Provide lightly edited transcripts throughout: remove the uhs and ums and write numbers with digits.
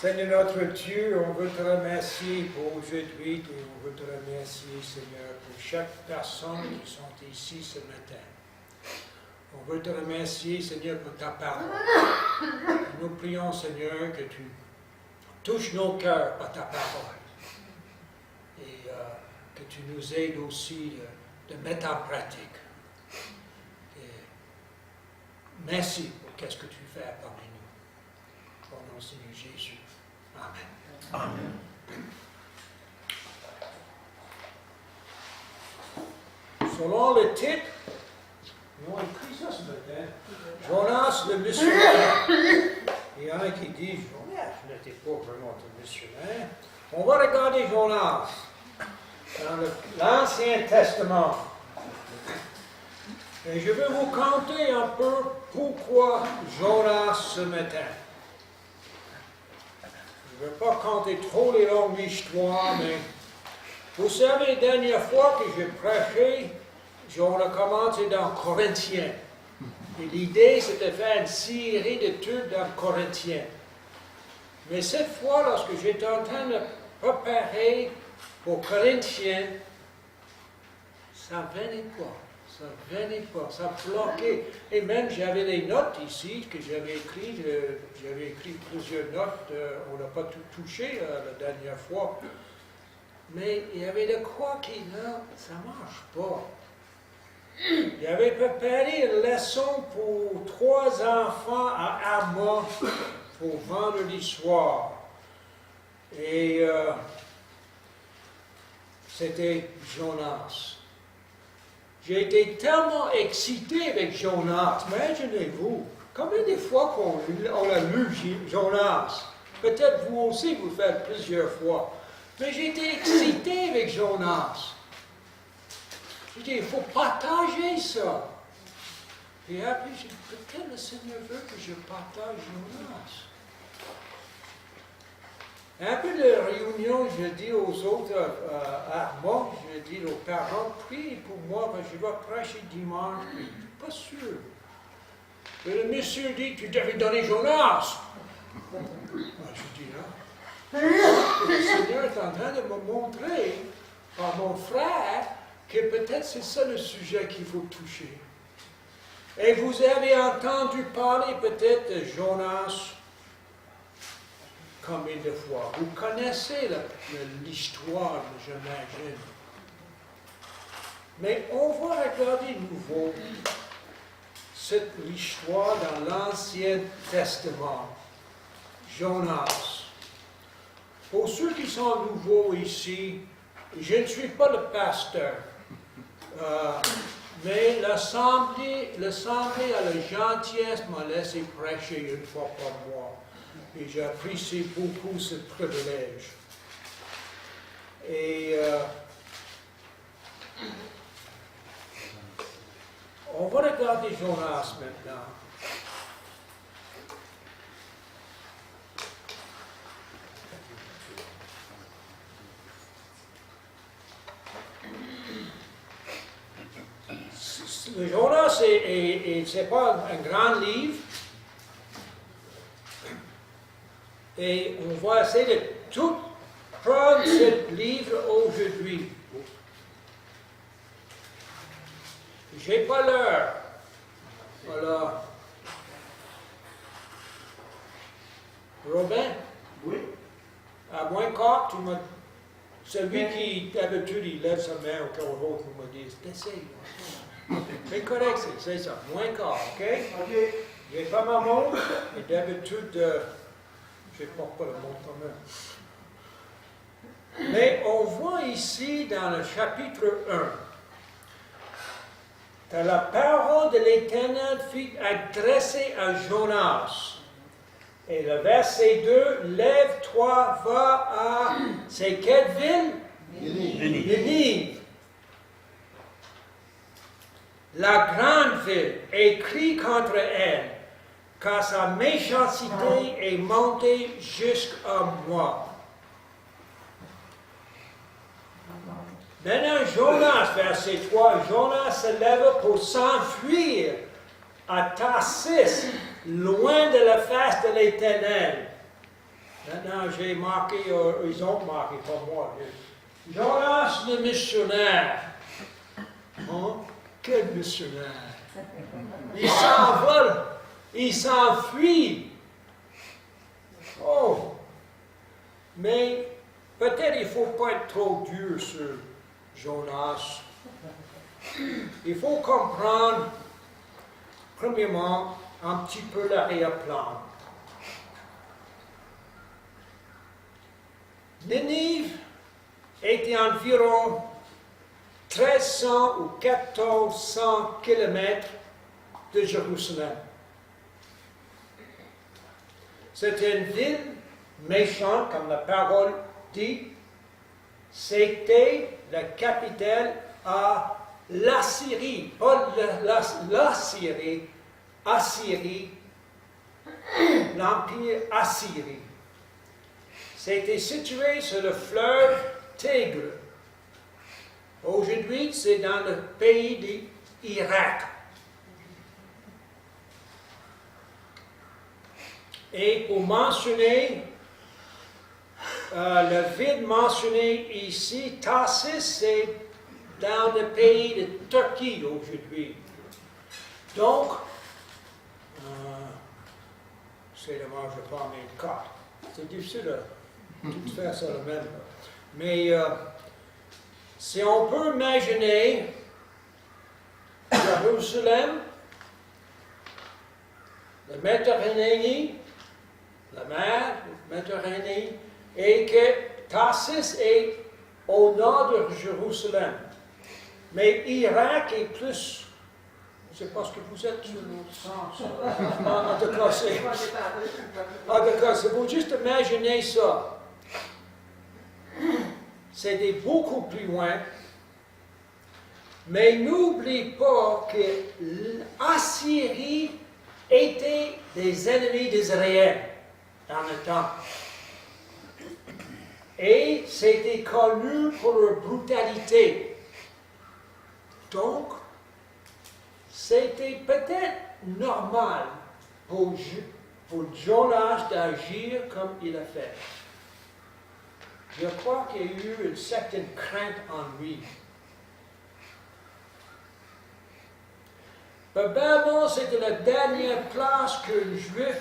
Seigneur notre Dieu, on veut te remercier pour aujourd'hui et on veut te remercier, Seigneur, pour chaque personne qui sont ici ce matin. On veut te remercier, Seigneur, pour ta parole. Nous prions, Seigneur, que tu touches nos cœurs par ta parole et que tu nous aides aussi de mettre en pratique. Et merci pour ce que tu fais parmi nous. Au nom du Seigneur Jésus. Amen. Amen. Selon le titre, nous avons écrit ça ce matin. Jonas le missionnaire. Il y en a qui disent, Jonas n'était pas vraiment un missionnaire. On va regarder Jonas dans l'Ancien Testament. Et je vais vous conter un peu pourquoi Jonas ce matin. Je ne vais pas compter trop les longues histoires, mais vous savez, la dernière fois que j'ai prêché, on a commencé dans Corinthiens. Et l'idée, c'était de faire une série d'études dans Corinthiens. Mais cette fois, lorsque j'étais en train de préparer pour Corinthiens, ça ne venait pas. Ça ne venait pas. Ça bloquait. Et même, j'avais des notes ici que j'avais écrites. J'avais écrit plusieurs notes. On n'a pas tout touché la dernière fois. Mais il y avait de quoi qui, là, ça ne marche pas. Il avait préparé une leçon pour 3 enfants à Arma pour vendredi soir. Et c'était Jonas. J'ai été tellement excité avec Jonas. Imaginez-vous, combien de fois on a lu Jonas? Peut-être vous aussi, vous le faites plusieurs fois. Mais j'ai été excité avec Jonas. J'ai dit, il faut partager ça. Et après, j'ai dit, peut-être le Seigneur veut que je partage Jonas. Après la réunion, je dis aux autres, à moi, je dis aux parents, priez pour moi, parce que je vais prêcher dimanche. Je ne suis pas sûr. Et le monsieur dit, tu devais donner Jonas. Je dis, là. Le Seigneur est en train de me montrer, par mon frère, que peut-être c'est ça le sujet qu'il faut toucher. Et vous avez entendu parler peut-être de Jonas combien de fois? Vous connaissez l'histoire, j'imagine. Mais on va regarder nouveau cette histoire dans l'Ancien Testament. Jonas. Pour ceux qui sont nouveaux ici, je ne suis pas le pasteur. Mais l'Assemblée a la gentillesse de me laisser prêcher une fois par mois. Et j'apprécie beaucoup ce privilège. Et on va regarder Jonas maintenant. Jonas, c'est pas un grand livre. Et on va essayer de tout prendre ce livre aujourd'hui. J'ai pas l'heure. Voilà. Robin? Oui. À moins quart, tu m'as... Celui qui, d'habitude, il lève sa main au cas où l'autre me dit, essaye. C'est correct, c'est ça. Moins quart, OK? OK. J'ai pas ma montre, et d'habitude, je ne porte pas le montre quand même. Mais on voit ici, dans le chapitre 1, que la parole de l'Éternel fut adressée à Jonas. Et le verset 2, lève-toi, va à... C'est quelle ville? Lévis. La grande ville, écrit contre elle, car sa méchanceté est montée jusqu'à moi. Maintenant, Jonas, verset 3, Jonas se lève pour s'enfuir à Tarsis, loin de la face de l'Éternel. Maintenant, j'ai marqué, ils ont marqué, pas moi. Jonas le missionnaire. Hein? Quel missionnaire? Il s'envole, il s'enfuit. Oh! Mais peut-être il ne faut pas être trop dur sur Jonas. Il faut comprendre, premièrement, un petit peu l'arrière-plan. Ninive était environ 1300 ou 1400 kilomètres de Jérusalem. C'était une ville méchante, comme la parole dit. C'était la capitale à l'Assyrie, pas l'Assyrie, Assyrie, l'Empire Assyrie. C'était situé sur le fleuve Tigre. Aujourd'hui, c'est dans le pays d'Irak. Et pour mentionner, la ville mentionnée ici, Tarsis, c'est dans le pays de Turquie aujourd'hui. Donc, c'est dommage, je prends mes cartes. C'est difficile de faire ça le même. Mais si on peut imaginer Jérusalem, la Méditerranée, la mer, la Méditerranée, et que Tarsis est au nord de Jérusalem. Mais Irak est plus, c'est parce que vous êtes sur l'autre sens. En tout cas, c'est pour juste imaginer ça. C'était beaucoup plus loin. Mais n'oublie pas que l'Assyrie était des ennemis d'Israël dans le temps. Et c'était connu pour leur brutalité. Donc, c'était peut-être normal pour Jonas d'agir comme il a fait. Je crois qu'il y a eu une certaine crainte en lui. Probablement, c'était la dernière place qu'un Juif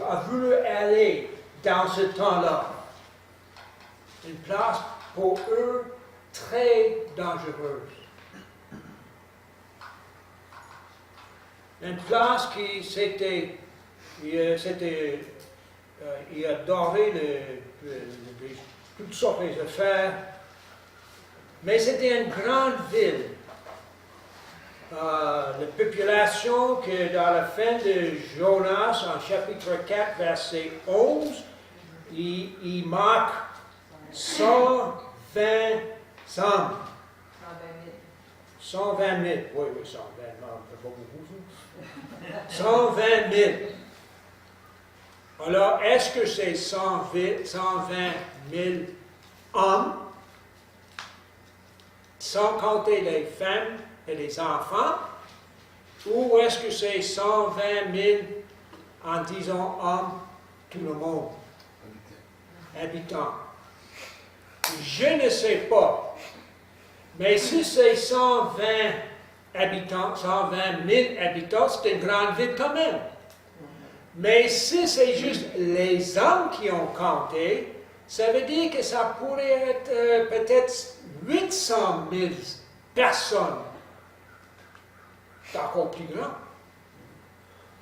a voulu aller dans ce temps-là. Une place pour eux très dangereuse. Une place qui il adorait toutes sortes d'affaires, mais c'était une grande ville. La population que dans la fin de Jonas, en chapitre 4, verset 11, il marque 120 hommes. 120 000. Oui, 120 000. 120 000. Alors, est-ce que c'est 120 000 hommes, sans compter les femmes et les enfants, ou est-ce que c'est 120 000 en disant hommes, tout le monde, habitants? Je ne sais pas. Mais si c'est 120 habitants, 120 000 habitants, c'est une grande ville quand même. Mais si c'est juste les hommes qui ont compté, ça veut dire que ça pourrait être peut-être 800 000 personnes. C'est encore plus grand.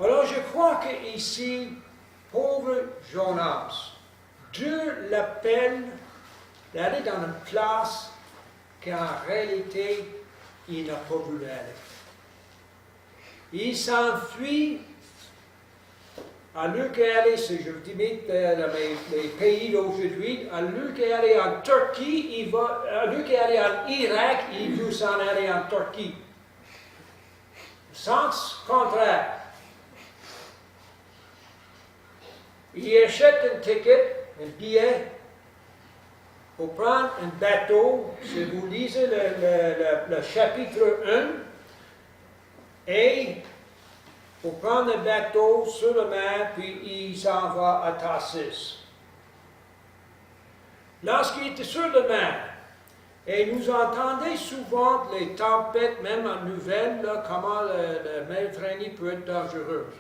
Alors je crois qu'ici, pauvre Jonas, Dieu l'appelle d'aller dans une place qu'en réalité, il n'a pas voulu aller. Il s'enfuit. À lieu qu'aller, si je dis dans les pays d'aujourd'hui, à lieu qu'aller en Turquie, à lieu qu'aller en Irak, il veut s'en aller en Turquie. Sens contraire. Il achète un ticket, un billet, pour prendre un bateau. Si vous lisez le chapitre 1, et pour prendre le bateau sur la mer, puis il s'en va à Tarsis. Lorsqu'il était sur la mer, et nous entendons souvent les tempêtes, même en nouvelles, là, comment la Méditerranée peut être dangereuse.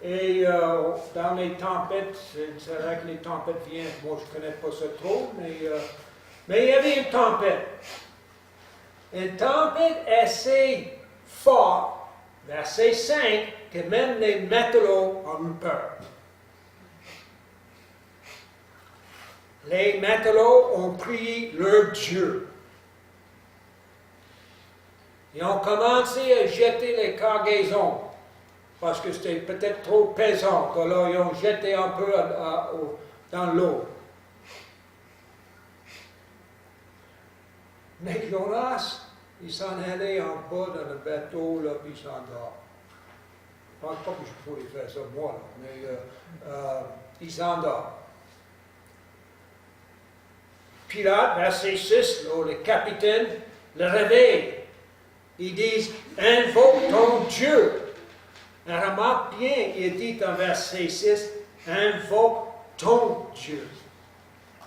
Et dans les tempêtes, c'est vrai que les tempêtes viennent, moi je ne connais pas ça trop, mais il y avait une tempête. Une tempête assez forte, verset 5, que même les matelots ont eu peur. Les matelots ont prié leur Dieu. Ils ont commencé à jeter les cargaisons, parce que c'était peut-être trop pesant. Alors ils ont jeté un peu dans l'eau. Mais Jonas, il s'en allait en bas dans le bateau, là, puis il s'endort. Je ne pense pas que je pourrais faire ça moi, là, mais il s'endort. Pilate, verset 6, là, le capitaine le réveille. Ils disent, invoque ton Dieu. Et remarque bien, il dit en verset 6, invoque ton Dieu.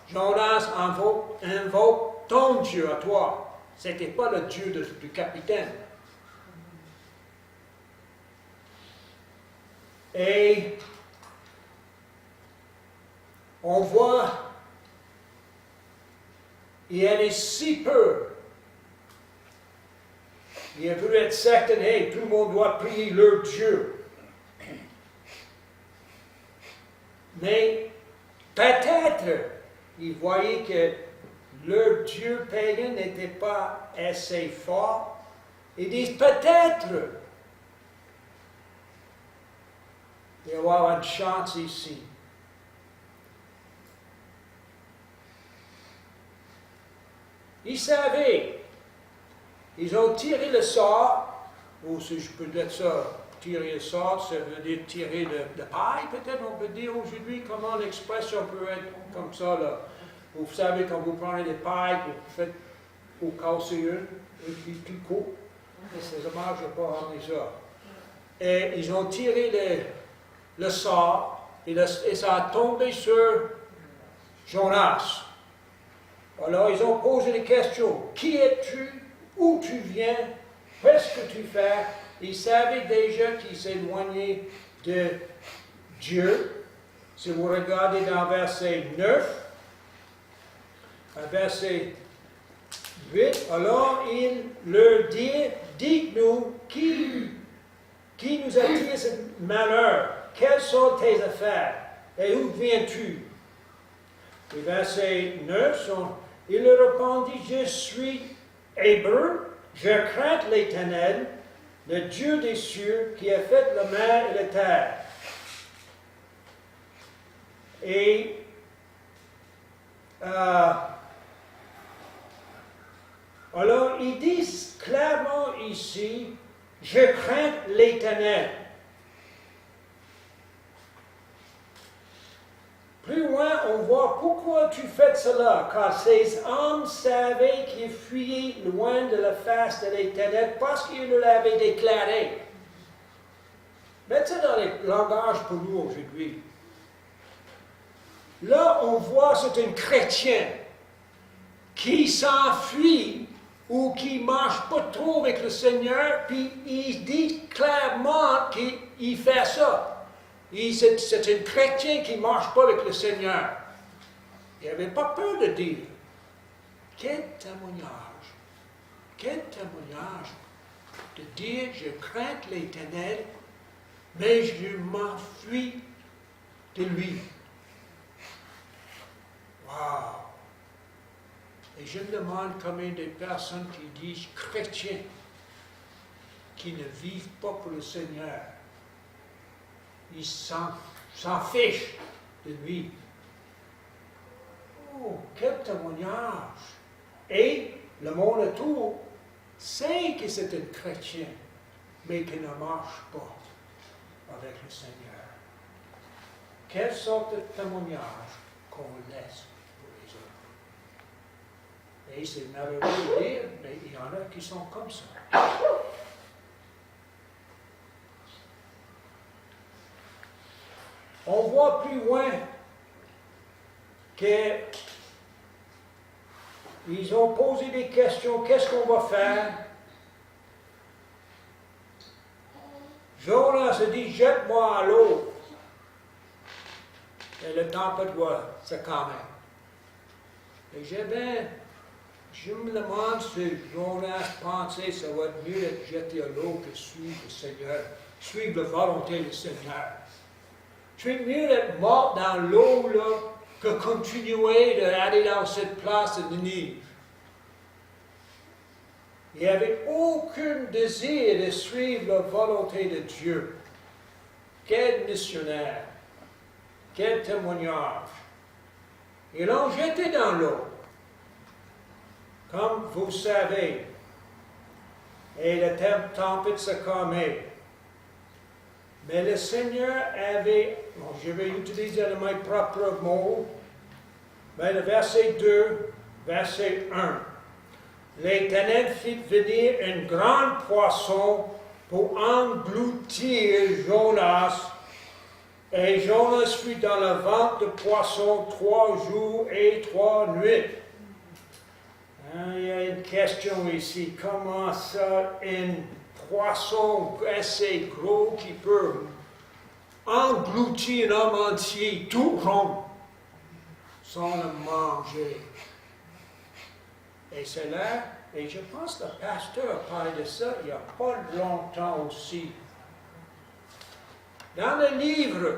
Jonas invoque ton Dieu à toi. Ce n'était pas le Dieu du capitaine. Et on voit, il avait si peur. Il a voulu être certain, hey, tout le monde doit prier leur Dieu. Mais peut-être, il voyait que leur Dieu païen n'était pas assez fort. Ils disent peut-être il va y avoir une chance ici. Ils savaient. Ils ont tiré le sort, ou si je peux dire ça, tirer le sort, ça veut dire tirer de paille, peut-être on peut dire aujourd'hui, comment l'expression peut être comme ça, là. Vous savez, quand vous prenez des pailles, vous cassez une, et puis picot, et ça ne marche pas ramener ça. Et ils ont tiré le sort, et ça a tombé sur Jonas. Alors ils ont posé des questions. Qui es-tu? Où tu viens? Qu'est-ce que tu fais? Ils savaient déjà qu'ils s'éloignaient de Dieu. Si vous regardez dans verset 9, verset 8, alors il leur dit, dites-nous, qui nous a tiré ce malheur? Quelles sont tes affaires? Et où viens-tu? Et verset 9, il leur répondit, je suis hébreu, je crains l'Éternel, le Dieu des cieux, qui a fait la mer et la terre. Et alors ils disent clairement ici, je crains l'Éternel. Plus loin, on voit pourquoi tu fais cela, car ces hommes savaient qu'ils fuyaient loin de la face de l'Éternel parce qu'ils l'avaient déclaré. Mettez ça dans les langages pour nous aujourd'hui. Là, on voit c'est un chrétien qui s'enfuit ou qui ne marche pas trop avec le Seigneur, puis il dit clairement qu'il fait ça. C'est un chrétien qui ne marche pas avec le Seigneur. Il n'avait pas peur de dire. Quel témoignage! Quel témoignage de dire, je crains l'Éternel, mais je m'enfuis de lui. Wow! Et je me demande combien de personnes qui disent chrétiens, qui ne vivent pas pour le Seigneur. Ils s'en fichent de lui. Oh, quel témoignage! Et le monde autour sait que c'est un chrétien, mais qui ne marche pas avec le Seigneur. Quelle sorte de témoignage qu'on laisse pour les autres? Et c'est malheureux de dire, mais il y en a qui sont comme ça. On voit plus loin qu'ils ont posé des questions, qu'est-ce qu'on va faire? Jonas a dit, jette-moi à l'eau. Et le tempête doit se calmer. Et je me demande si Jonas pensait que ça va être mieux d'être jeté à l'eau que suivre le Seigneur, suivre la volonté du Seigneur. C'est mieux d'être mort dans l'eau là, que continuer d'aller dans cette place de Ninive. Il n'avait aucun désir de suivre la volonté de Dieu. Quel missionnaire! Quel témoignage! Ils l'ont jeté dans l'eau, comme vous savez, et la tempête se calmait. Mais le Seigneur avait, je vais utiliser mes propres mots, mais le verset 2, verset 1. L'Éternel fit venir un grand poisson pour engloutir Jonas. Et Jonas fut dans le ventre de poisson 3 jours et 3 nuits. Il y a une question ici. Comment ça, un poisson assez gros qui peut engloutir un homme entier tout rond sans le manger? Et c'est là, et je pense que le pasteur a parlé de ça il n'y a pas longtemps aussi. Dans le livre,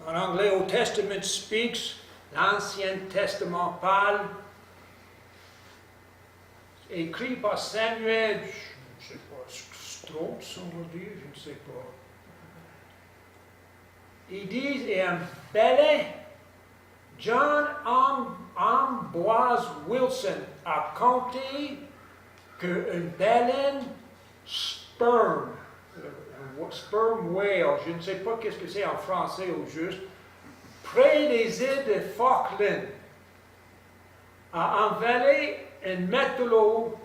en anglais, Old Testament speaks, l'Ancien Testament parle, écrit par Samuel, je ne sais pas, Strauss, on va dire, je ne sais pas. Ils disent, et un baleine, John Ambrose Wilson a compté qu'une baleine sperme whale, je ne sais pas qu'est-ce que c'est en français au juste, près des îles de Falkland, a envolé un matelot.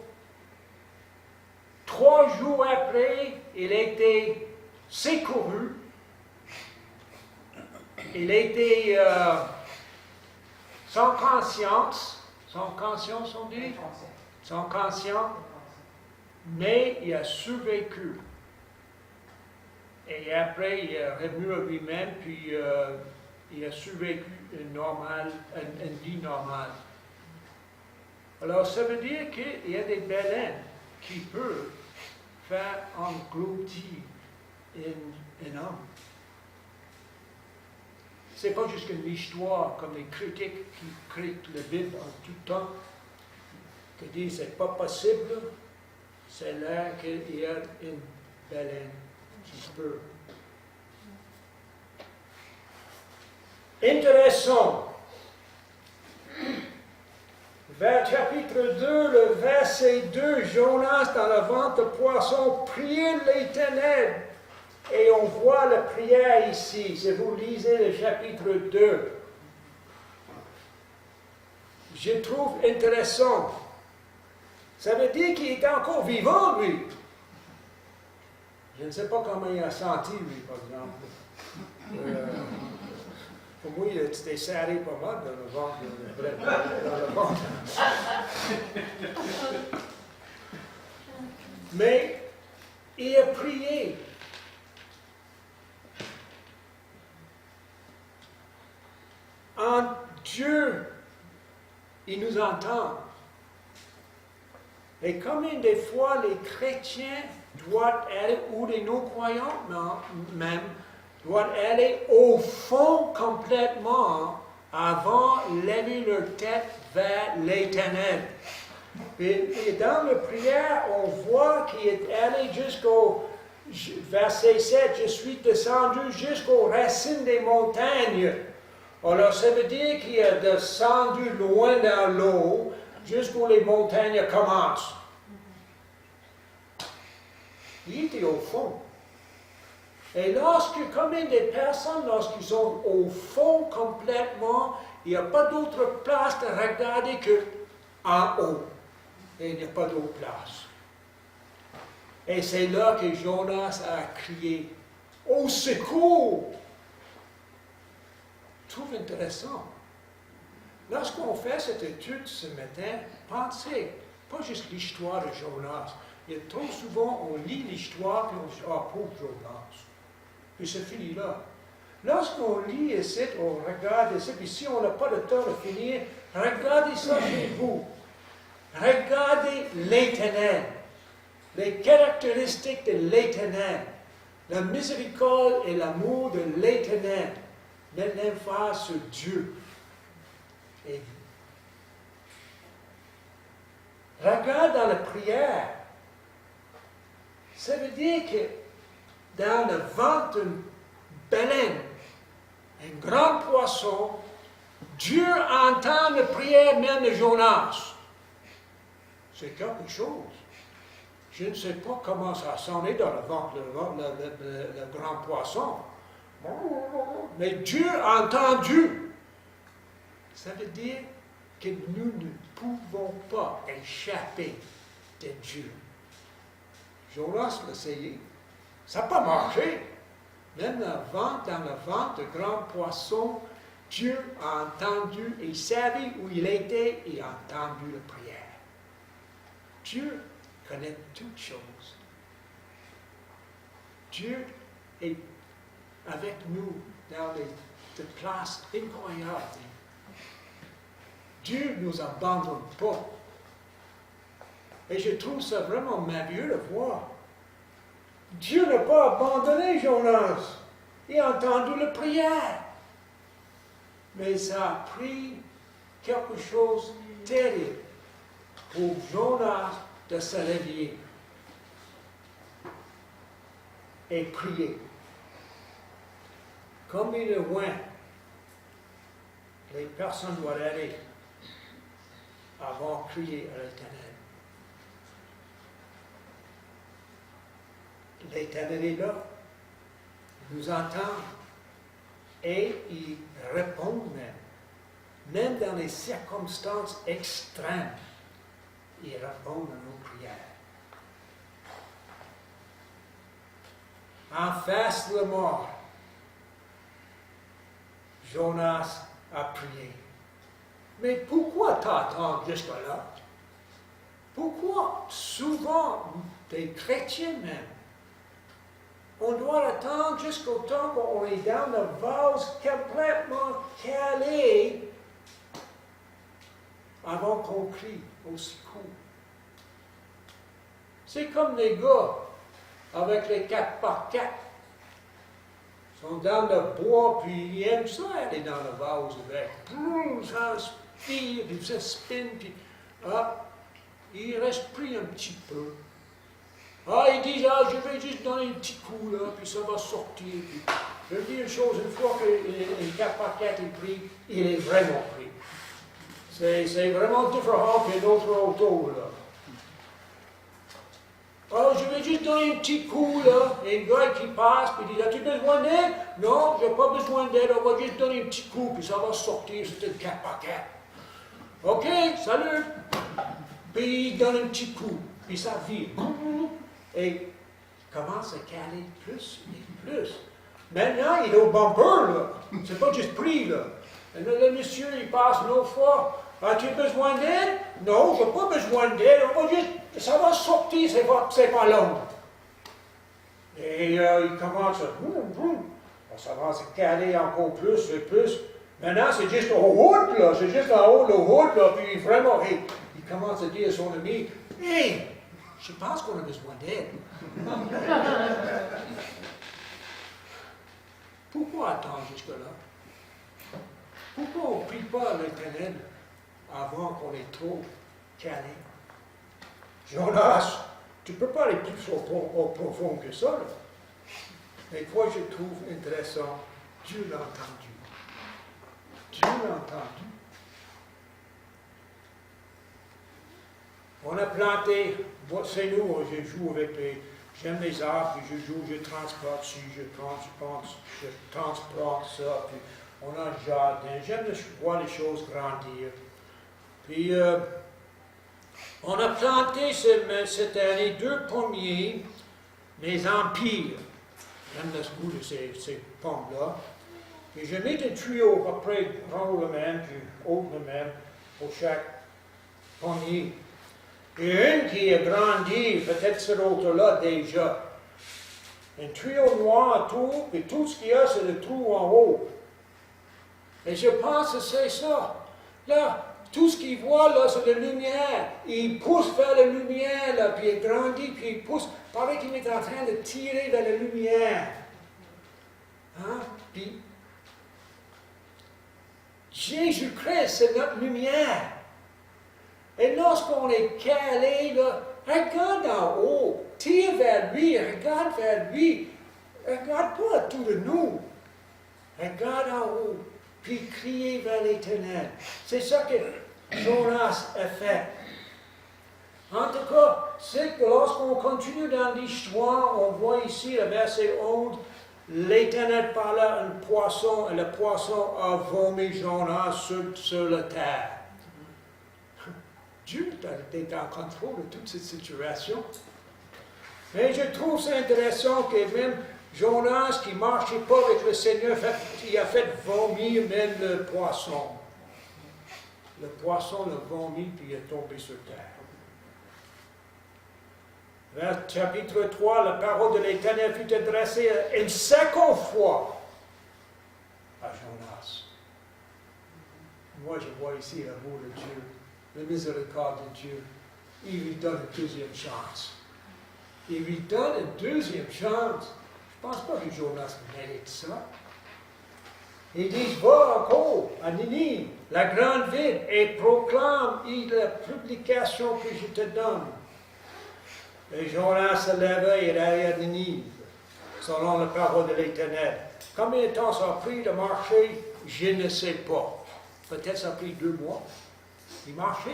3 jours après, il était secouru. Il était sans conscience, on dit? Sans conscience, mais il a survécu. Et après, il est revenu à lui-même, puis il a survécu une vie normale. Alors, ça veut dire qu'il y a des baleines qui peuvent faire engloutir un homme. Ce n'est pas juste une histoire comme les critiques qui critiquent la Bible en tout temps, qui disent que ce n'est pas possible. C'est là qu'il y a une baleine qui peut. Intéressant. Vers chapitre 2, le verset 2, Jonas dans le ventre de poisson priait l'Éternel. Et on voit la prière ici, si vous lisez le chapitre 2. Je trouve intéressant. Ça veut dire qu'il est encore vivant, lui. Je ne sais pas comment il a senti, lui, par exemple. Pour moi, il était serré pas mal dans le ventre. Dans le ventre. Mais il a prié. En Dieu, il nous entend. Et combien de fois les chrétiens doivent aller, ou les non-croyants même, doivent aller au fond complètement avant de lever leur tête vers l'Éternel. Et dans la prière, on voit qu'il est allé jusqu'au verset 7, je suis descendu jusqu'aux racines des montagnes. Alors, ça veut dire qu'il a descendu loin dans l'eau, jusqu'où les montagnes commencent. Il était au fond. Et combien de personnes, lorsqu'ils sont au fond complètement, il n'y a pas d'autre place de regarder qu'en haut. Et il n'y a pas d'autre place. Et c'est là que Jonas a crié, « Au secours! » Je trouve intéressant. Lorsqu'on fait cette étude ce matin, pensez, pas juste l'histoire de Jonas. Il y a trop souvent, on lit l'histoire et on dit, « Ah, pauvre Jonas. » Puis c'est fini là. Lorsqu'on lit ici, on regarde ici, puis si on n'a pas le temps de finir, regardez ça chez vous. Regardez l'Éternel, les caractéristiques de l'Éternel, la miséricorde et l'amour de l'Éternel, l'emphase sur Dieu. Et regarde dans la prière, ça veut dire que dans le ventre d'une baleine, un grand poisson, Dieu entend la prière même de Jonas. C'est quelque chose. Je ne sais pas comment ça sonnait dans le ventre, le grand poisson. Mais Dieu a entendu. Ça veut dire que nous ne pouvons pas échapper de Dieu. Jonas l'a essayé. Ça n'a pas marché. Même dans le ventre de grand poisson, Dieu a entendu, il savait où il était et a entendu la prière. Dieu connaît toutes choses. Dieu est avec nous dans des places incroyables. Dieu ne nous abandonne pas. Et je trouve ça vraiment merveilleux de voir. Dieu n'a pas abandonné Jonas. Il a entendu la prière. Mais ça a pris quelque chose de terrible pour Jonas de se réveiller et prier. Comme il est loin, les personnes doivent aller avant de crier à l'Éternel. L'Éternel est là, il nous entend et il répond même dans les circonstances extrêmes, il répond à nos prières. En face de la mort, Jonas a prié. Mais pourquoi t'attendre jusqu'à là? Pourquoi souvent, des chrétiens même, on doit attendre jusqu'au temps où on est dans le vase complètement calé avant qu'on crie au secours. C'est comme les gars avec les 4x4. Ils sont dans le bois, puis ils aiment ça aller dans le vase avec. Ça spire, puis ça spin, puis il reste pris un petit peu. Ils disent, je vais juste donner un petit coup, là, puis ça va sortir. Puis, je veux dire une chose, une fois que le 4x4 est pris, il est vraiment pris. C'est vraiment différent qu'un autre auto, là. Je vais juste donner un petit coup, là, et un gars qui passe, puis il dit, as-tu besoin d'aide? Non, je n'ai pas besoin d'aide, on va juste donner un petit coup, puis ça va sortir, c'est un 4x4. OK, salut! Puis il donne un petit coup, puis ça vire. Et il commence à caler plus et plus. Maintenant, il est au bumper, là. C'est pas juste pris, là. Et là, le monsieur, il passe une autre fois. As-tu besoin d'aide? Non, je n'ai pas besoin d'aide. On va juste, ça va sortir, c'est pas long. Et il commence à, ça va se caler encore plus et plus. Maintenant, c'est juste au haut, là. C'est juste en haut, le haut, là. Puis vraiment, il commence à dire à son ami, hey, je pense qu'on a besoin d'aide. Pourquoi attendre jusque-là? Pourquoi on ne prie pas à l'Éternel avant qu'on est trop calé? Jonas, tu ne peux pas aller plus au profond que ça. Là. Mais quoi je trouve intéressant, Dieu l'a entendu. Dieu l'a entendu. On a planté, c'est nous, je joue avec j'aime les arbres, puis je joue, je transporte ci, je transporte ça, puis on a un jardin, j'aime voir les choses grandir. Puis, on a planté cette année 2 pommiers, mes empires. J'aime le goût de ces pommes-là. Et je mets des tuyaux, à peu près grand le même, puis haut le même, pour chaque pommier. Et une qui a grandi, peut-être cet autre-là déjà. Un tuyau noir autour, et tout ce qu'il y a, c'est le trou en haut. Et je pense que c'est ça. Là, tout ce qu'il voit, là, c'est la lumière. Il pousse vers la lumière, là, puis il grandit, puis il pousse. Pareil qu'il est en train de tirer vers la lumière. Hein? Puis, Jésus-Christ, c'est notre lumière. Et lorsqu'on est calé, là, regarde en haut, tire vers lui, regarde vers lui. Regarde pas autour de nous. Regarde en haut, puis criez vers l'Éternel. C'est ça que Jonas a fait. En tout cas, c'est que lorsqu'on continue dans l'histoire, on voit ici le verset 11, l'Éternel parla à un poisson, et le poisson a vomi Jonas sur la terre. Dieu est en contrôle de toute cette situation. Mais je trouve ça intéressant que même Jonas, qui ne marchait pas avec le Seigneur, il a fait vomir même le poisson. Le poisson l'a vomi, puis il est tombé sur terre. Vers chapitre 3, la parole de l'Éternel fut adressée une seconde fois à Jonas. Moi, je vois ici l'amour de Dieu, la miséricorde de Dieu. Il lui donne une deuxième chance. Il lui donne une deuxième chance. Je ne pense pas que Jonas mérite ça. Il dit, va encore à Ninive, la grande ville, et proclame la publication que je te donne. Et Jonas se leva et alla à Ninive, selon la parole de l'Éternel. Combien de temps ça a pris de marcher, je ne sais pas. Peut-être ça a pris 2 mois. Il marchait.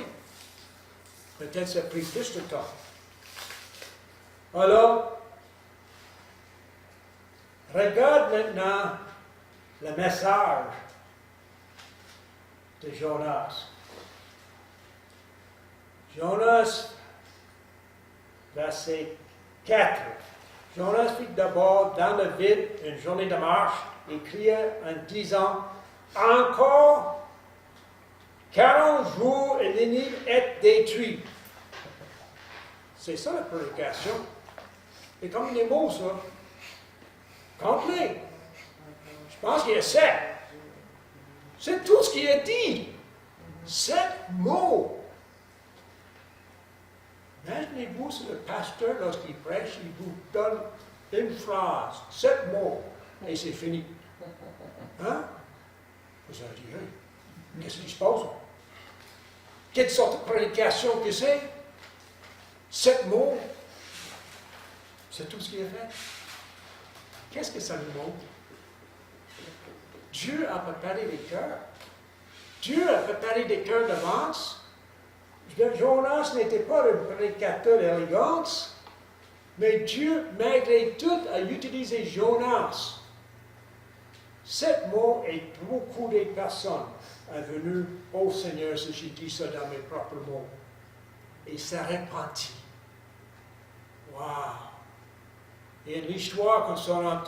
Peut-être ça a pris plus de temps. Alors, regarde maintenant le message de Jonas. Jonas, verset 4. Jonas fut d'abord dans la ville une journée de marche et cria en disant, encore 40 jours et Ninive est détruite. C'est ça la prédication. Et comme des mots, ça. Complet. Je pense qu'il y a 7. C'est tout ce qui est dit. 7 mots. Imaginez-vous si le pasteur, lorsqu'il prêche, il vous donne une phrase, 7 mots, et c'est fini. Hein? Vous allez dire, qu'est-ce qui se passe? Quelle sorte de prédication que c'est? 7 mots. C'est tout ce qu'il a fait. Qu'est-ce que ça nous montre? Dieu a préparé les cœurs. Dieu a préparé des cœurs d'avance. Jonas n'était pas un prédicateur d'élégance, mais Dieu, malgré tout, a utilisé Jonas. 7 mots et beaucoup de personnes sont venues au Seigneur, si j'ai dit ça dans mes propres mots. Et ça repentit. Wow! Il y a une histoire concernant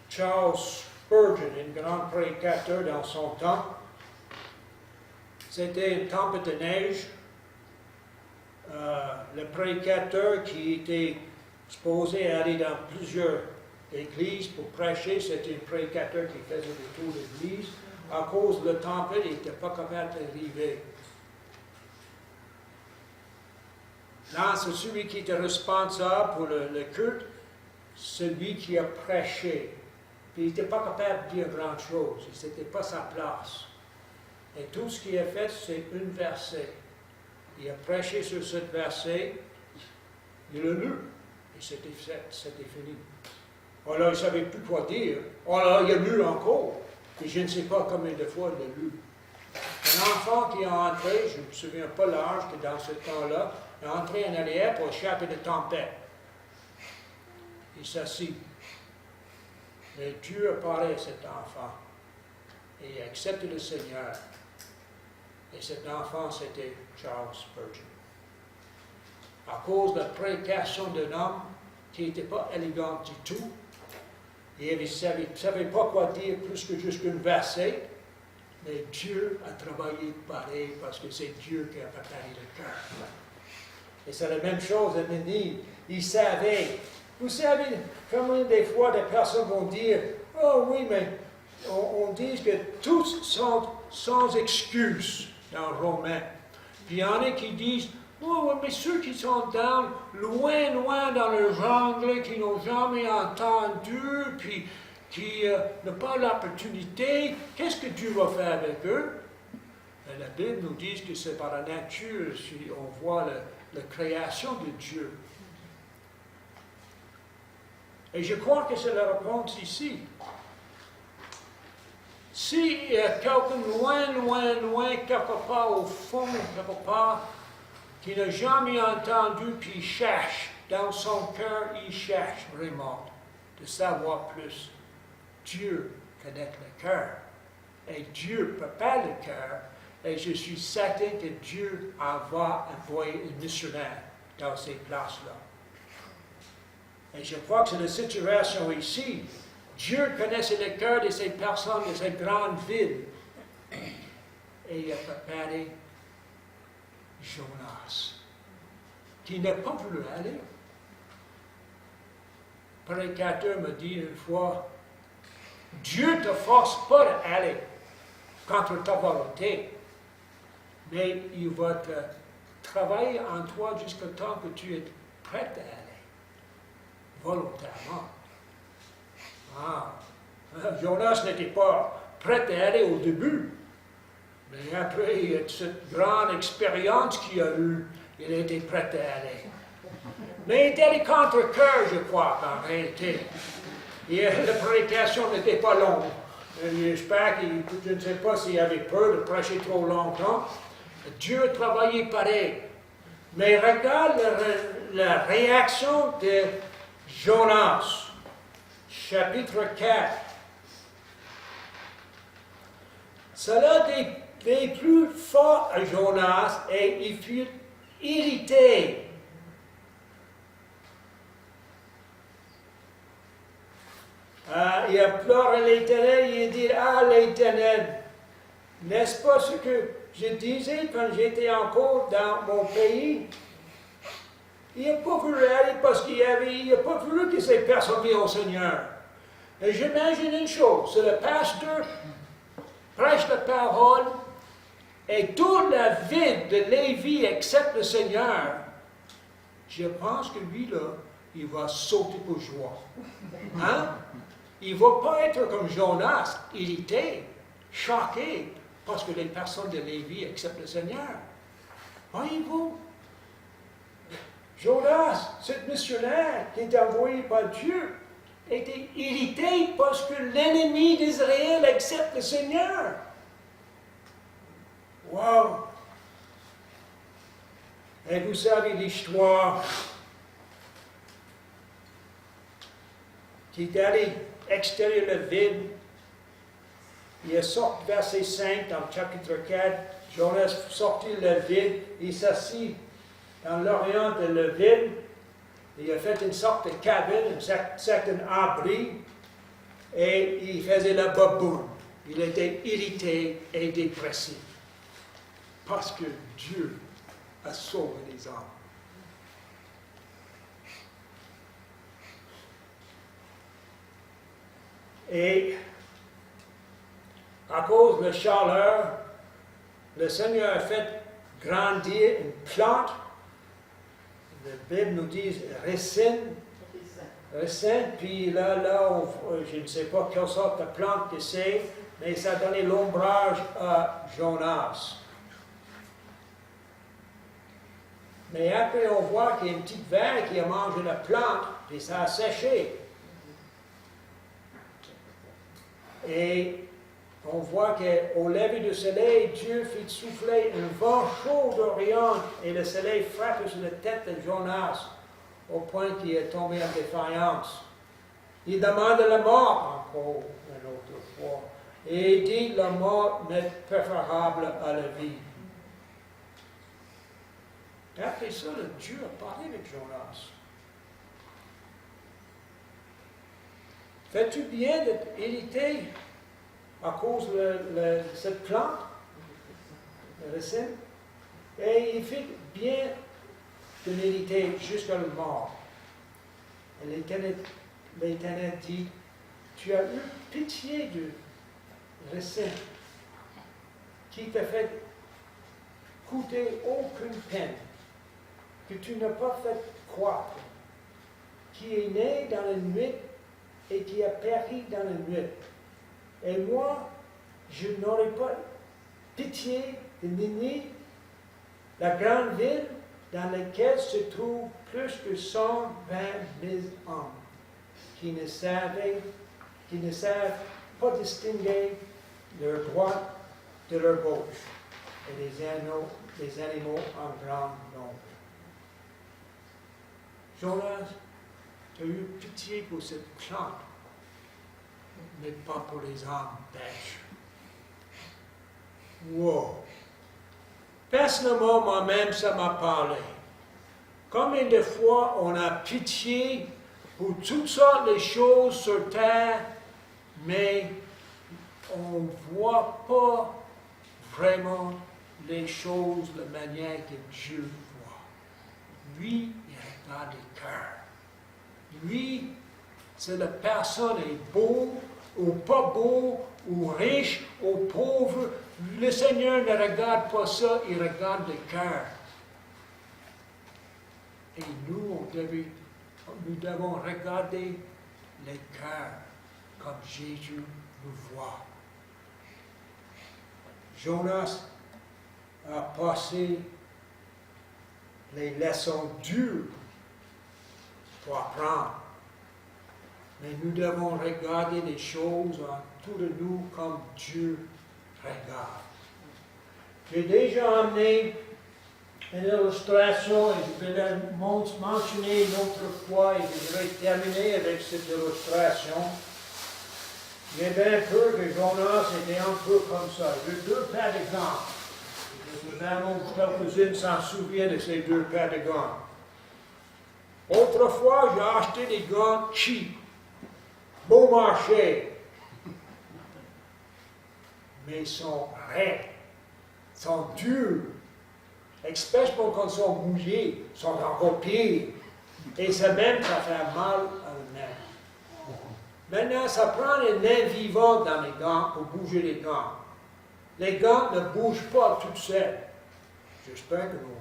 Charles Spurgeon, un grand prédicateur dans son temps. C'était une tempête de neige. Le prédicateur qui était supposé aller dans plusieurs églises pour prêcher, c'était un prédicateur qui faisait le tour de l'église. À cause de la tempête, il n'était pas capable d'arriver. Là, c'est celui qui était responsable pour le culte, celui qui a prêché. Puis il n'était pas capable de dire grand-chose. Ce n'était pas sa place. Et tout ce qu'il a fait, c'est un verset. Il a prêché sur ce verset, il l'a lu, et c'était fini. Alors, il ne savait plus quoi dire. Alors, il a lu encore, et je ne sais pas combien de fois il a lu. Un enfant qui est entré, je ne me souviens pas l'âge que dans ce temps-là, est entré en arrière pour échapper de tempête. Il s'assit. Mais Dieu a parlé à cet enfant, et il a accepté le Seigneur. Et cet enfant, c'était Charles Spurgeon. À cause de la prédication d'un homme, qui n'était pas élégante du tout. Et il ne savait pas quoi dire plus que juste un verset. Mais Dieu a travaillé pareil parce que c'est Dieu qui a préparé le cœur. Et c'est la même chose à Ninive. Il savait. Vous savez, comme des fois des personnes vont dire, oh oui, mais on dit que tous sont sans excuse dans Romains. Puis il y en a qui disent, oh oui, mais ceux qui sont loin dans le jungle, qui n'ont jamais entendu, puis qui n'ont pas l'opportunité, qu'est-ce que Dieu va faire avec eux? Et la Bible nous dit que c'est par la nature, si on voit la création de Dieu. Et je crois que c'est la réponse ici. S'il y a quelqu'un loin, quelque part au fond, quelque part, qui n'a jamais entendu, puis il cherche, dans son cœur, il cherche vraiment de savoir plus. Dieu connaît le cœur, et Dieu prépare le cœur, et je suis certain que Dieu va envoyer un missionnaire dans ces places-là. Et je crois que c'est la situation ici. Dieu connaissait le cœur de ces personnes, de ces grandes villes. Et il a préparé Jonas, qui n'a pas voulu aller. Le prédicateur me dit une fois, Dieu ne te force pas d'aller contre ta volonté, mais il va te travailler en toi jusqu'au temps que tu es prêt à aller. Volontairement. Jonas n'était pas prêt à aller au début, mais après cette grande expérience qu'il a eue, il était prêt à aller. Mais il était allé contre cœur, je crois, en réalité. Et la prédication n'était pas longue. J'espère je ne sais pas s'il avait peur de prêcher trop longtemps. Dieu travaillait pareil. Mais regarde la réaction de Jonas, chapitre 4. Cela déplut fort à Jonas et il fut irrité. Il a pleuré l'Éternel et il a dit, ah l'Éternel, n'est-ce pas ce que je disais quand j'étais encore dans mon pays? Il n'a pas voulu aller parce qu'il n'a pas voulu que ces personnes viennent au Seigneur. Et j'imagine une chose, c'est le pasteur prêche la parole et toute la ville de Lévis accepte le Seigneur. Je pense que lui, là, il va sauter pour joie. Hein? Il ne va pas être comme Jonas, irrité, choqué, parce que les personnes de Lévis acceptent le Seigneur. Voyez-vous? Jonas, cette missionnaire qui est envoyé par Dieu, était irrité parce que l'ennemi d'Israël accepte le Seigneur. Wow! Et vous savez l'histoire qui est allé extérieur de la ville. Il est sorti, verset 5, dans le chapitre 4, Jonas sortit de la ville, il s'assit dans l'orient de la ville, il a fait une sorte de cabine, un certain abri, et il faisait la baboune. Il était irrité et dépressif, parce que Dieu a sauvé les hommes. Et à cause de la chaleur, le Seigneur a fait grandir une plante. La Bible nous dit racine, puis là je ne sais pas quelle sorte de plante que c'est, mais ça a donné l'ombrage à Jonas. Mais après, on voit qu'il y a une petite vague qui a mangé la plante, et ça a séché. Et on voit qu'au lever du soleil, Dieu fit souffler un vent chaud d'Orient et le soleil frappe sur la tête de Jonas au point qu'il est tombé en défaillance. Il demande la mort encore une autre fois et il dit la mort n'est préférable à la vie. Et après ça, Dieu a parlé avec Jonas. Fais-tu bien d'hériter à cause de cette plante, le racine? Et il fait bien de l'hériter jusqu'à la mort. Et l'Éternel dit, tu as eu pitié du racine qui t'a fait coûter aucune peine, que tu n'as pas fait croître, qui est né dans la nuit et qui a péri dans la nuit. Et moi, je n'aurai pas pitié de Ninive, la grande ville dans laquelle se trouvent plus que 120 000 hommes qui ne savent pas distinguer leur droite de leur gauche, et les animaux en grand nombre. Jonas, tu as eu pitié pour cette plante, mais pas pour les âmes bêches. Wow! Personnellement, moi-même, ça m'a parlé. Combien de fois on a pitié pour toutes sortes de choses sur terre, mais on ne voit pas vraiment les choses de la manière que Dieu voit. Lui, il regarde le cœur. Lui, si la personne est beau ou pas beau, ou riche ou pauvre, le Seigneur ne regarde pas ça, il regarde le cœur. Et nous, nous devons regarder le cœur comme Jésus nous voit. Jonas a passé les leçons dures pour apprendre. Mais nous devons regarder les choses autour de nous comme Dieu regarde. J'ai déjà amené une illustration et je vais la mentionner une autre fois et je vais terminer avec cette illustration. Il y a bien peu que Jonas était un peu comme ça. Il y a deux paires de gants. Vraiment, quelques-unes s'en souviennent de ces deux paires de gants. Autrefois, j'ai acheté des gants cheap. Beau marché. Mais ils sont raides, sont durs. Especially quand ils sont mouillés, ils sont encore pires. Et ça même, ça fait mal à la main. Maintenant, ça prend un nain vivant dans les gants pour bouger les gants. Les gants ne bougent pas tout seuls. J'espère que nous.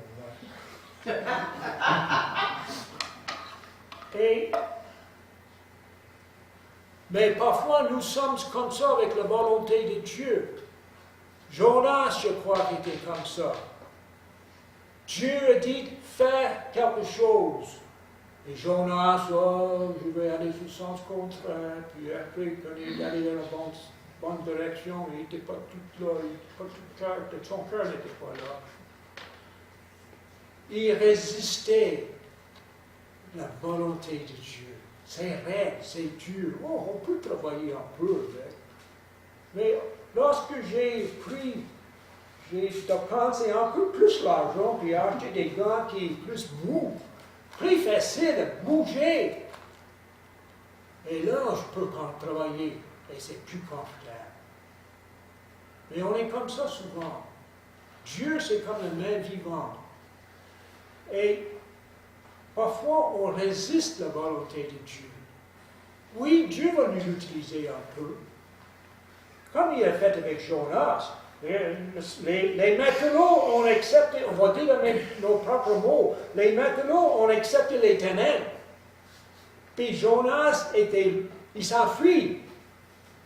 Mais parfois, nous sommes comme ça avec la volonté de Dieu. Jonas, je crois, était comme ça. Dieu a dit, fais quelque chose. Et Jonas, je vais aller au sens contraire. Puis après, quand il est allé dans la bonne direction, il n'était pas tout là, son cœur n'était pas là. Il résistait à la volonté de Dieu. C'est raide, c'est dur. Oh, on peut travailler un peu avec. Mais lorsque j'ai dépensé un peu plus l'argent, puis acheté des gants qui sont plus mous, plus facile de bouger. Et là, je peux travailler, et c'est plus confortable. Mais on est comme ça souvent. Dieu, c'est comme la main vivante. Et parfois, on résiste à la volonté de Dieu. Oui, Dieu va nous utiliser un peu. Comme il a fait avec Jonas. Les matelots ont accepté, on va dire nos propres mots, les matelots ont accepté l'Éternel. Puis Jonas il s'enfuit.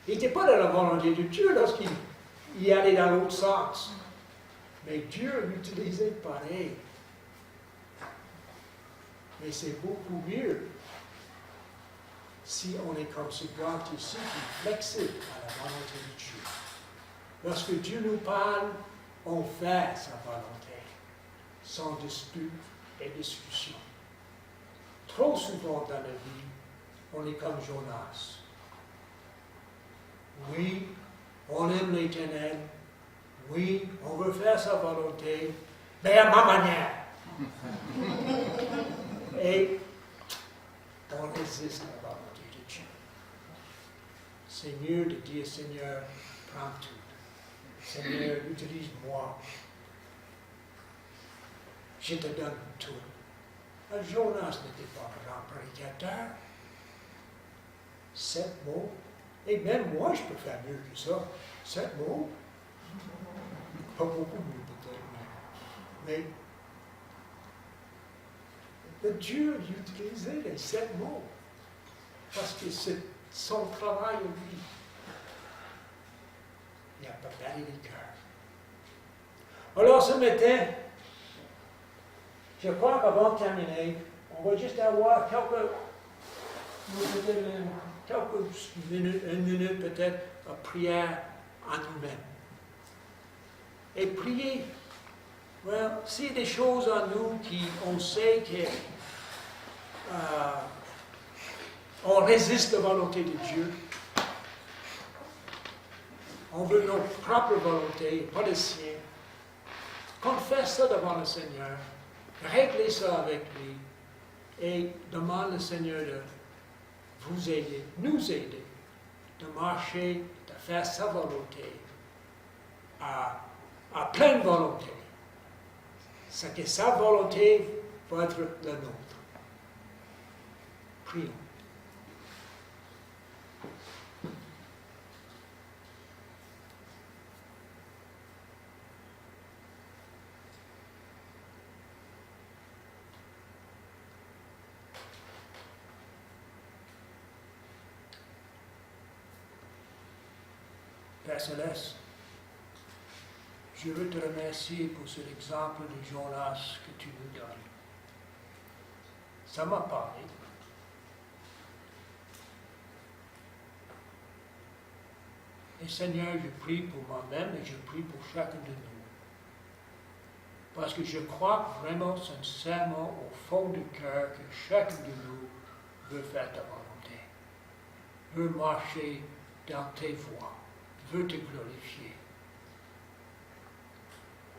Il n'était pas dans la volonté de Dieu lorsqu'il allait dans l'autre sens. Mais Dieu l'utilisait pareil. Mais c'est beaucoup mieux si on est comme ce gars ici, qui est flexible à la volonté de Dieu. Lorsque Dieu nous parle, on fait sa volonté, sans dispute et discussion. Trop souvent dans la vie, on est comme Jonas. Oui, on aime l'Éternel. Oui, on veut faire sa volonté, mais à ma manière. Et on résiste à la volonté de Dieu. c'est mieux de dire, Seigneur, prends tout. Seigneur, utilise-moi. Je te donne tout. Jonas n'était pas grand prédicateur. 7 mots. Et même moi, je peux faire mieux que ça. 7 mots. Pas beaucoup mieux peut-être. Mais le Dieu utilisait les 7 mots. Parce que c'est son travail à lui. Il a préparé les cœurs. Alors ce matin, je crois qu'avant de terminer, on va juste avoir quelques minutes, une minute peut-être, à prière en nous-mêmes. Et prier, s'il y a des choses en nous qui, on sait qu'on résiste la volonté de Dieu, on veut notre propre volonté, pas le sien. Confesse ça devant le Seigneur. Réglez ça avec lui. Et demande au Seigneur de vous aider, nous aider, de marcher, de faire sa volonté à pleine volonté. C'est que sa volonté va être la nôtre. Prions. Père Céleste, je veux te remercier pour cet exemple de Jonas que tu nous donnes. Ça m'a parlé. Et Seigneur, je prie pour moi-même et je prie pour chacun de nous. Parce que je crois vraiment sincèrement au fond du cœur que chacun de nous veut faire ta volonté, veut marcher dans tes voies, veut te glorifier.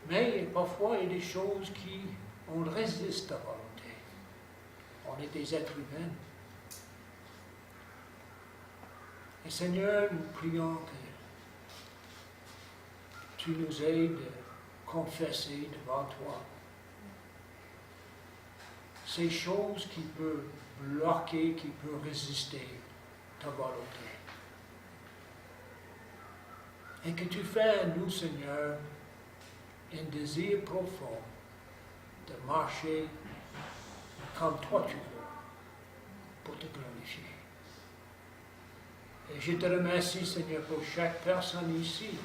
Mais parfois, il y a des choses qui, on résiste à ta volonté. On est des êtres humains. Et Seigneur, nous prions que tu nous aides à confesser devant toi ces choses qui peuvent bloquer, qui peuvent résister ta volonté. Et que tu fais à nous, Seigneur, un désir profond de marcher comme toi tu veux, pour te glorifier. Et je te remercie, Seigneur, pour chaque personne ici.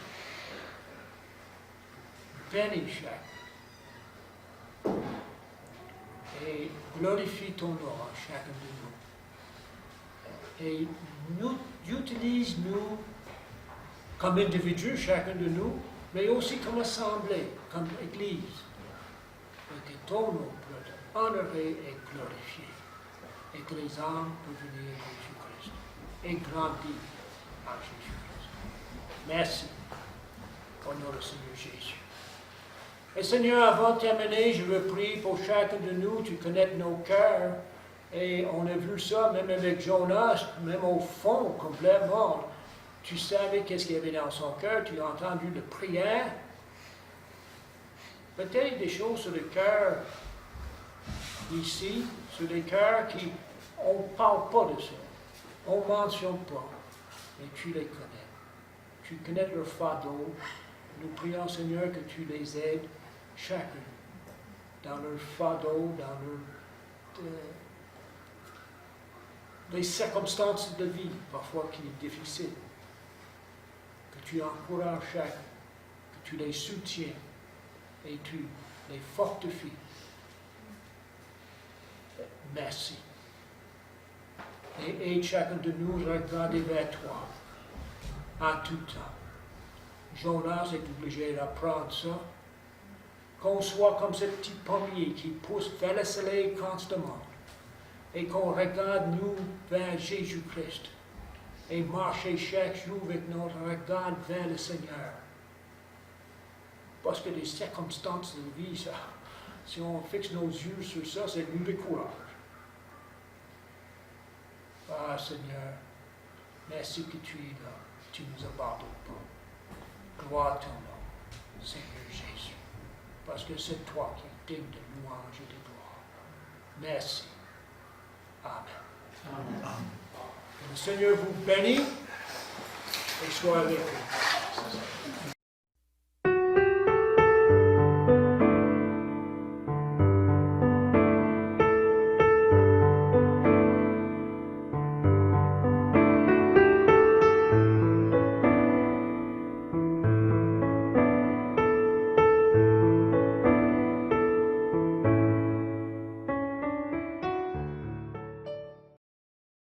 Bénis chaque. Et glorifie ton nom à chacun de nous. Et utilise-nous comme individus, chacun de nous, mais aussi comme assemblée, comme Église. Et que ton nom peut être honoré et glorifié. Et que les âmes peuvent venir à Jésus-Christ. Et grandir en Jésus-Christ. Merci. Au nom du Seigneur Jésus. Et Seigneur, avant de terminer, je veux prier pour chacun de nous. Tu connais nos cœurs. Et on a vu ça même avec Jonas, même au fond, complètement. Tu savais qu'est-ce qu'il y avait dans son cœur. Tu as entendu de prière. Peut-être des choses sur le cœur ici, sur les cœurs qui, on ne parle pas de ça. On ne mentionne pas. Mais tu les connais. Tu connais leur fardeau. Nous prions, Seigneur, que tu les aides, chacun, dans leur fardeau, dans les circonstances de vie, parfois qui est difficile. Que tu encourages chacun, que tu les soutiens et tu les fortifies. Merci. Et aide chacun de nous à regarder vers toi en tout temps. Jonas est obligé d'apprendre ça. Qu'on soit comme ce petit pommier qui pousse vers le soleil constamment. Et qu'on regarde nous vers Jésus-Christ. Et marcher chaque jour avec notre regard vers le Seigneur. Parce que les circonstances de la vie, ça, si on fixe nos yeux sur ça, c'est nous décourage. Ah Seigneur, Merci que tu es là. Tu ne nous abandonnes pas. Gloire à ton nom, Seigneur Jésus. Parce que c'est toi qui es digne de louange et de gloire. Merci. Amen. Amen. Que le Seigneur vous bénisse et soit avec vous.